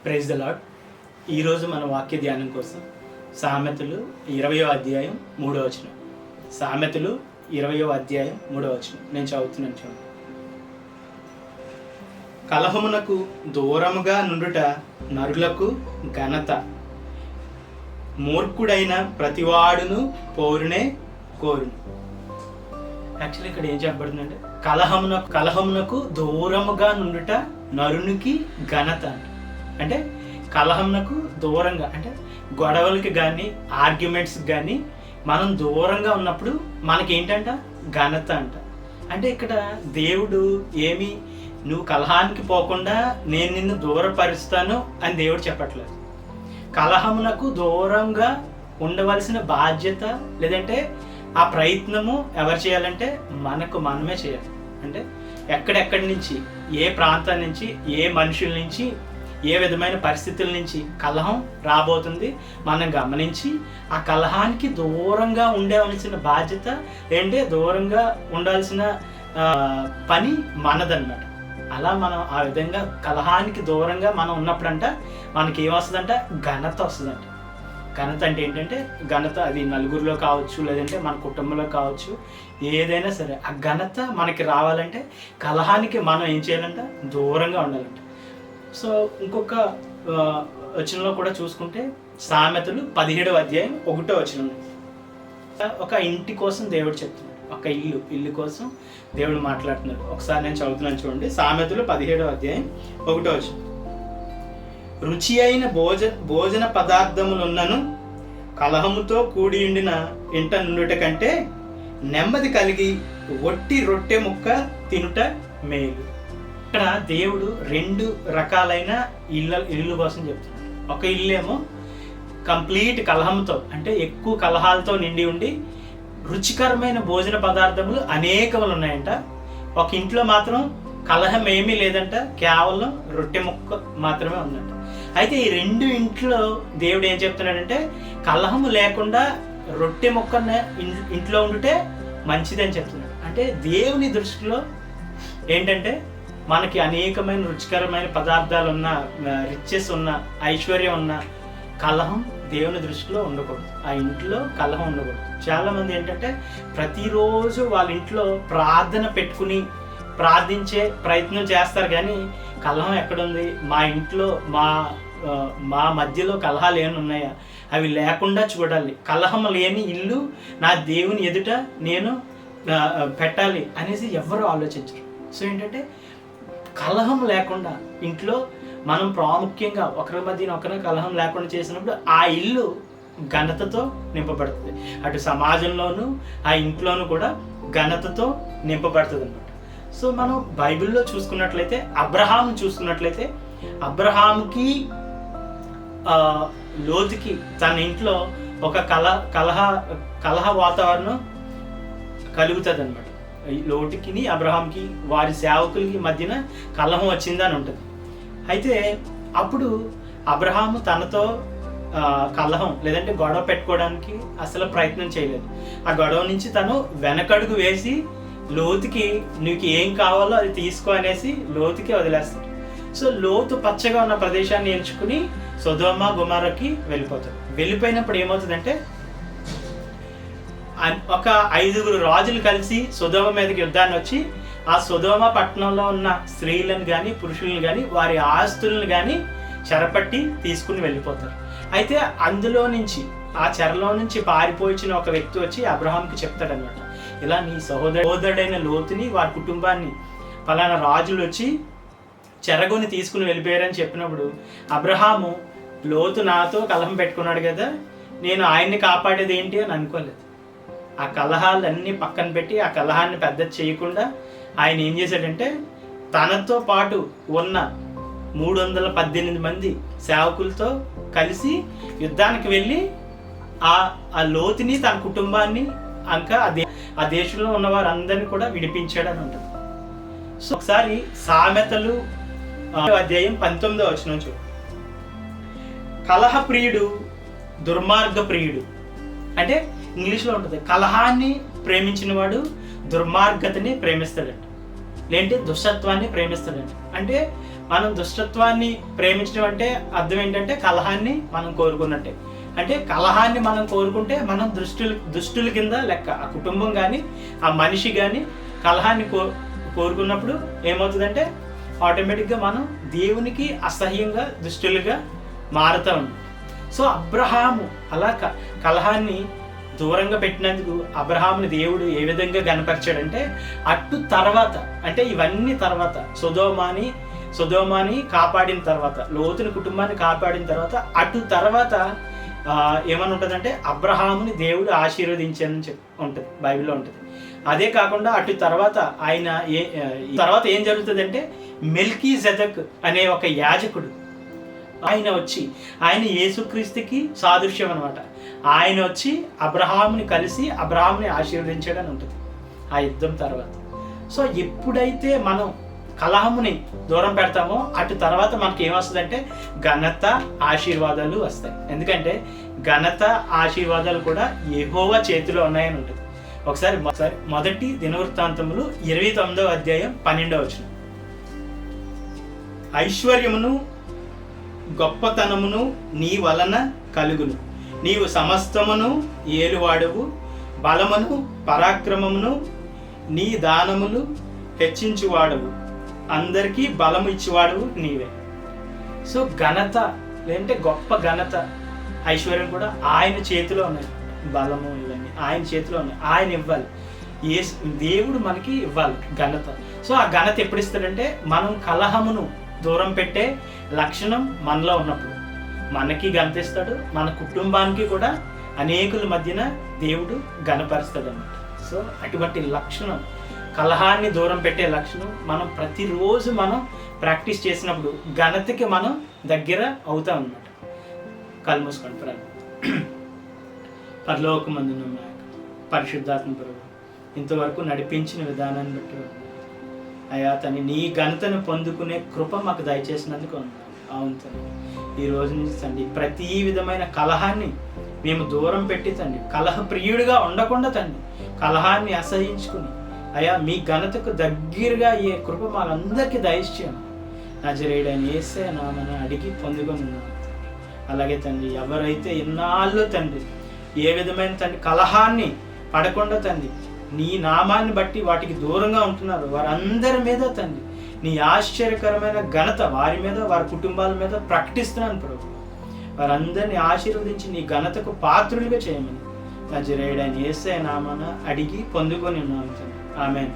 Praise the lord. ఈరోజు మన వాక్య ధ్యానం కోసం సామెతలు 20వ అధ్యాయం 3వ వచనం. సామెతలు 20వ అధ్యాయం 3వ వచనం నేను చదువుతున్నాను, చూడండి. కలహమునకు దూరముగా నుండుట నరులకు ఘనత, మూర్ఖుడైన ప్రతివాడును పోరునే కోరును. యాక్చువల్లీ ఇక్కడ ఏం చెప్పబడుతుందంటే కలహమునకు దూరముగా నుండుట నరునికి ఘనత. అంటే కలహంనకు దూరంగా, అంటే గొడవలకి కానీ ఆర్గ్యుమెంట్స్కి కానీ మనం దూరంగా ఉన్నప్పుడు మనకి ఏంటంట ఘనత అంట. అంటే ఇక్కడ దేవుడు ఏమి నువ్వు కలహానికి పోకుండా నేను నిన్ను దూరపరుస్తాను అని దేవుడు చెప్పట్లేదు. కలహమునకు దూరంగా ఉండవలసిన బాధ్యత లేదంటే ఆ ప్రయత్నము ఎవరు చేయాలంటే మనకు మనమే చేయాలి. అంటే ఎక్కడెక్కడి నుంచి, ఏ ప్రాంతం నుంచి, ఏ మనుషుల నుంచి, ఏ విధమైన పరిస్థితుల నుంచి కలహం రాబోతుంది మనం గమనించి ఆ కలహానికి దూరంగా ఉండవలసిన బాధ్యత ఏంటంటే దూరంగా ఉండాల్సిన పని మనదన్నమాట. అలా మనం ఆ విధంగా కలహానికి దూరంగా మనం ఉన్నప్పుడంట మనకి ఏమొస్తుందంట ఘనత వస్తుందంట. ఘనత అంటే ఏంటంటే ఘనత అది నలుగురిలో కావచ్చు, లేదంటే మన కుటుంబంలో కావచ్చు, ఏదైనా సరే ఆ ఘనత మనకి రావాలంటే కలహానికి మనం ఏం చేయాలంట దూరంగా ఉండాలంట. సో ఇంకొక వచనంలో కూడా చూసుకుంటే సామెతలు 17వ అధ్యాయం 1వ వచనం. ఒక ఇంటి కోసం దేవుడు చెప్తున్నాడు, ఒక ఇల్లు కోసం దేవుడు మాట్లాడుతున్నాడు. ఒకసారి నేను చదువుతున్నాను, చూడండి. సామెతలు 17వ అధ్యాయం 1వ వచనం. రుచి అయిన భోజన పదార్థములున్నను కలహముతో కూడి ఉండిన ఇంట నుండుట కంటే నెమ్మది కలిగి ఒట్టి రొట్టె ముక్క తినుట మేలు. ఇక్కడ దేవుడు 2 రకాలైన ఇల్లు కోసం చెప్తున్నాడు. ఒక ఇల్లేమో కంప్లీట్ కలహంతో, అంటే ఎక్కువ కలహాలతో నిండి ఉండి రుచికరమైన భోజన పదార్థములు అనేకములు ఉన్నాయంట. ఒక ఇంట్లో మాత్రం కలహం ఏమీ లేదంట, కేవలం రొట్టె ముక్క మాత్రమే ఉందంట. అయితే ఈ 2 ఇంట్లో దేవుడు ఏం చెప్తున్నాడంటే కలహము లేకుండా రొట్టె ముక్కన్న ఇంట్లో ఉండుటే మంచిదని చెప్తున్నాడు. అంటే దేవుని దృష్టిలో ఏంటంటే మనకి అనేకమైన రుచికరమైన పదార్థాలు ఉన్న, రిచెస్ ఉన్న, ఐశ్వర్యం ఉన్న కలహం దేవుని దృష్టిలో ఉండకూడదు. ఆ ఇంట్లో కలహం ఉండకూడదు. చాలామంది ఏంటంటే ప్రతిరోజు వాళ్ళ ఇంట్లో ప్రార్థన పెట్టుకుని ప్రార్థించే ప్రయత్నం చేస్తారు, కానీ కలహం ఎక్కడుంది? మా ఇంట్లో మా మధ్యలో కలహాలు ఏమైనా ఉన్నాయా? అవి లేకుండా చూడాలి. కలహం లేని ఇల్లు నా దేవుని ఎదుట నేను పెట్టాలి అనేసి ఎవరు ఆలోచించరు. సో ఏంటంటే కలహం లేకుండా ఇంట్లో మనం ప్రాముఖ్యంగా ఒకరి మధ్యన ఒకరి కలహం లేకుండా చేసినప్పుడు ఆ ఇల్లు ఘనతతో నింపబడుతుంది. అటు సమాజంలోనూ ఆ ఇంట్లోనూ కూడా ఘనతతో నింపబడుతుంది అన్నమాట. సో మనం బైబిల్లో చూసుకున్నట్లయితే అబ్రహాము చూసుకున్నట్లయితే అబ్రహాముకి లోతుకి తన ఇంట్లో ఒక కలహ వాతావరణం కలుగుతుంది అనమాట. లోటుకి అబ్రహాంకి వారి సేవకులకి మధ్యన కలహం వచ్చిందని ఉంటుంది. అయితే అప్పుడు అబ్రహాము తనతో కలహం లేదంటే గొడవ పెట్టుకోవడానికి అసలు ప్రయత్నం చేయలేదు. ఆ గొడవ నుంచి తను వెనకడుగు వేసి లోతుకి నీకు ఏం కావాలో అది తీసుకో అనేసి లోతుకి వదిలేస్తాడు. సో లోతు పచ్చగా ఉన్న ప్రదేశాన్ని ఎంచుకుని సొదొమ గొమొర్రాకి వెళ్ళిపోతాడు. వెళ్ళిపోయినప్పుడు ఏమవుతుందంటే ఒక 5గురు రాజులు కలిసి సొదొమ మీదకి యుద్ధాన్ని వచ్చి ఆ సొదొమ పట్టణంలో ఉన్న స్త్రీలను కానీ పురుషులను కానీ వారి ఆస్తులను కానీ చెరపట్టి తీసుకుని వెళ్ళిపోతారు. అయితే అందులో నుంచి ఆ చెరలో నుంచి పారిపోయిన ఒక వ్యక్తి వచ్చి అబ్రహాంకి చెప్తాడనమాట, ఇలా నీ సహోదరుడైన లోతుని వారి కుటుంబాన్ని పలానా రాజులు వచ్చి చెరగొని తీసుకుని వెళ్ళిపోయారని చెప్పినప్పుడు అబ్రహాము లోతు నాతో కలహం పెట్టుకున్నాడు కదా, నేను ఆయన్ని కాపాడేది ఏంటి అని అనుకోలేదు. ఆ కలహాలన్నీ పక్కన పెట్టి ఆ కలహాన్ని పెద్ద చేయకుండా ఆయన ఏం చేశాడంటే తనతో పాటు ఉన్న 318 మంది సేవకులతో కలిసి యుద్ధానికి వెళ్ళి ఆ లోతుని తన కుటుంబాన్ని ఇంకా ఆ దేశంలో ఉన్న వారందరినీ కూడా విడిపించాడని ఉంటుంది. సో ఒకసారి సామెతలు అధ్యాయం 19వ వచనం చూడు. కలహ ప్రియుడు దుర్మార్గ ప్రియుడు, అంటే ఇంగ్లీష్లో ఉంటుంది కలహాన్ని ప్రేమించిన వాడు దుర్మార్గతని ప్రేమిస్తాడంట, లేదంటే దుష్టత్వాన్ని ప్రేమిస్తాడంట. అంటే మనం దుష్టత్వాన్ని ప్రేమించడం అంటే అర్థం ఏంటంటే కలహాన్ని మనం కోరుకున్నట్టే. అంటే కలహాన్ని మనం కోరుకుంటే మనం దుష్టుల కింద లెక్క. ఆ కుటుంబం కానీ ఆ మనిషి కానీ కలహాన్ని కోరుకున్నప్పుడు ఏమవుతుందంటే ఆటోమేటిక్గా మనం దేవునికి అసహ్యంగా దుష్టులుగా మారుతూ ఉన్నాం. సో అబ్రహాము అలా కలహాన్ని దూరంగా పెట్టినందుకు అబ్రహాముని దేవుడు ఏ విధంగా గణపరిచాడంటే, అటు తర్వాత అంటే ఇవన్నీ తర్వాత సొదొమని కాపాడిన తర్వాత, లోతుని కుటుంబాన్ని కాపాడిన తర్వాత అటు తర్వాత ఏమని ఉంటుందంటే అబ్రహాముని దేవుడు ఆశీర్వదించానని ఉంటుంది, బైబిల్లో ఉంటుంది. అదే కాకుండా అటు తర్వాత తర్వాత ఏం జరుగుతుందంటే మెల్కీజెదెక్ అనే ఒక యాజకుడు ఆయన యేసుక్రీస్తుకి సాదృశ్యం అనమాట. ఆయన వచ్చి అబ్రహాముని కలిసి అబ్రహాముని ఆశీర్వదించాడని ఉంటుంది ఆ యుద్ధం తర్వాత. సో ఎప్పుడైతే మనం కలహముని దూరం పెడతామో అటు తర్వాత మనకి ఏమొస్తుందంటే ఘనత ఆశీర్వాదాలు వస్తాయి. ఎందుకంటే ఘనత ఆశీర్వాదాలు కూడా యెహోవా చేతిలో ఉన్నాయని ఉంటుంది. ఒకసారి మొదటి దినవృత్తాంతములు 29వ అధ్యాయం 12వ వచనం. ఐశ్వర్యమును గొప్పతనమును నీ వలన కలుగును, నీవు సమస్తమును ఏలువాడువు, బలమును పరాక్రమమును నీ దానములు హెచ్చించువాడవు, అందరికీ బలము ఇచ్చేవాడు నీవే. సో ఘనత లేదంటే గొప్ప ఘనత ఐశ్వర్యం కూడా ఆయన చేతిలో ఉన్నాయి. బలము ఇవన్నీ ఆయన చేతిలో ఉన్నాయి. ఆయన ఇవ్వాలి, దేవుడు మనకి ఇవ్వాలి ఘనత. సో ఆ ఘనత ఎప్పుడు ఇస్తాడంటే మనం కలహమును దూరం పెట్టే లక్షణం మనలో ఉన్నప్పుడు మనకి ఘనత ఇస్తాడు, మన కుటుంబానికి కూడా అనేకుల మధ్యన దేవుడు ఘనపరుస్తాడు అన్నమాట. సో అటువంటి లక్షణం, కలహాన్ని దూరం పెట్టే లక్షణం మనం ప్రతిరోజు మనం ప్రాక్టీస్ చేసినప్పుడు ఘనతకి మనం దగ్గర అవుతాం అన్నమాట. కళ్ళు మూసుకోండి ప్రార్థన. పరలోకమందున్న పరిశుద్ధాత్మ ప్రభువు, ఇంతవరకు నడిపించిన విధానాన్ని బట్టి అయ్యా తని నీ ఘనతను పొందుకునే కృప మాకు దయచేసినందుకు అవును తండ్రి. ఈ రోజు నుంచి తండ్రి ప్రతి విధమైన కలహాన్ని మేము దూరం పెట్టి తండ్రి కలహ ప్రియుడిగా ఉండకుండా తండ్రి కలహాన్ని అసహించుకుని అయ్యా మీ ఘనతకు దగ్గరగా అయ్యే కృప మాకందరికీ దయచేయము. నజరేయుడైన యేసయ్య నామమున అడిగి పొందుకొని ఉన్నాము. అలాగే తండ్రి ఎవరైతే ఇన్నాళ్ళు తండ్రి ఏ విధమైన తండ్రి కలహాన్ని పడకుండా తండ్రి నీ నామాన్ని బట్టి వాటికి దూరంగా ఉంటున్నారు, వారందరి మీద తండ్రి నీ ఆశ్చర్యకరమైన ఘనత వారి మీద వారి కుటుంబాల మీద ప్రకటిస్తున్నాను ప్రభు. వారందరినీ ఆశీర్వదించి నీ ఘనతకు పాత్రులుగా చేయమని నజరేయుడైన యేసయ్య నామమున అడిగి పొందుకొని ఉన్నాము తండ్రి. ఆమేన్.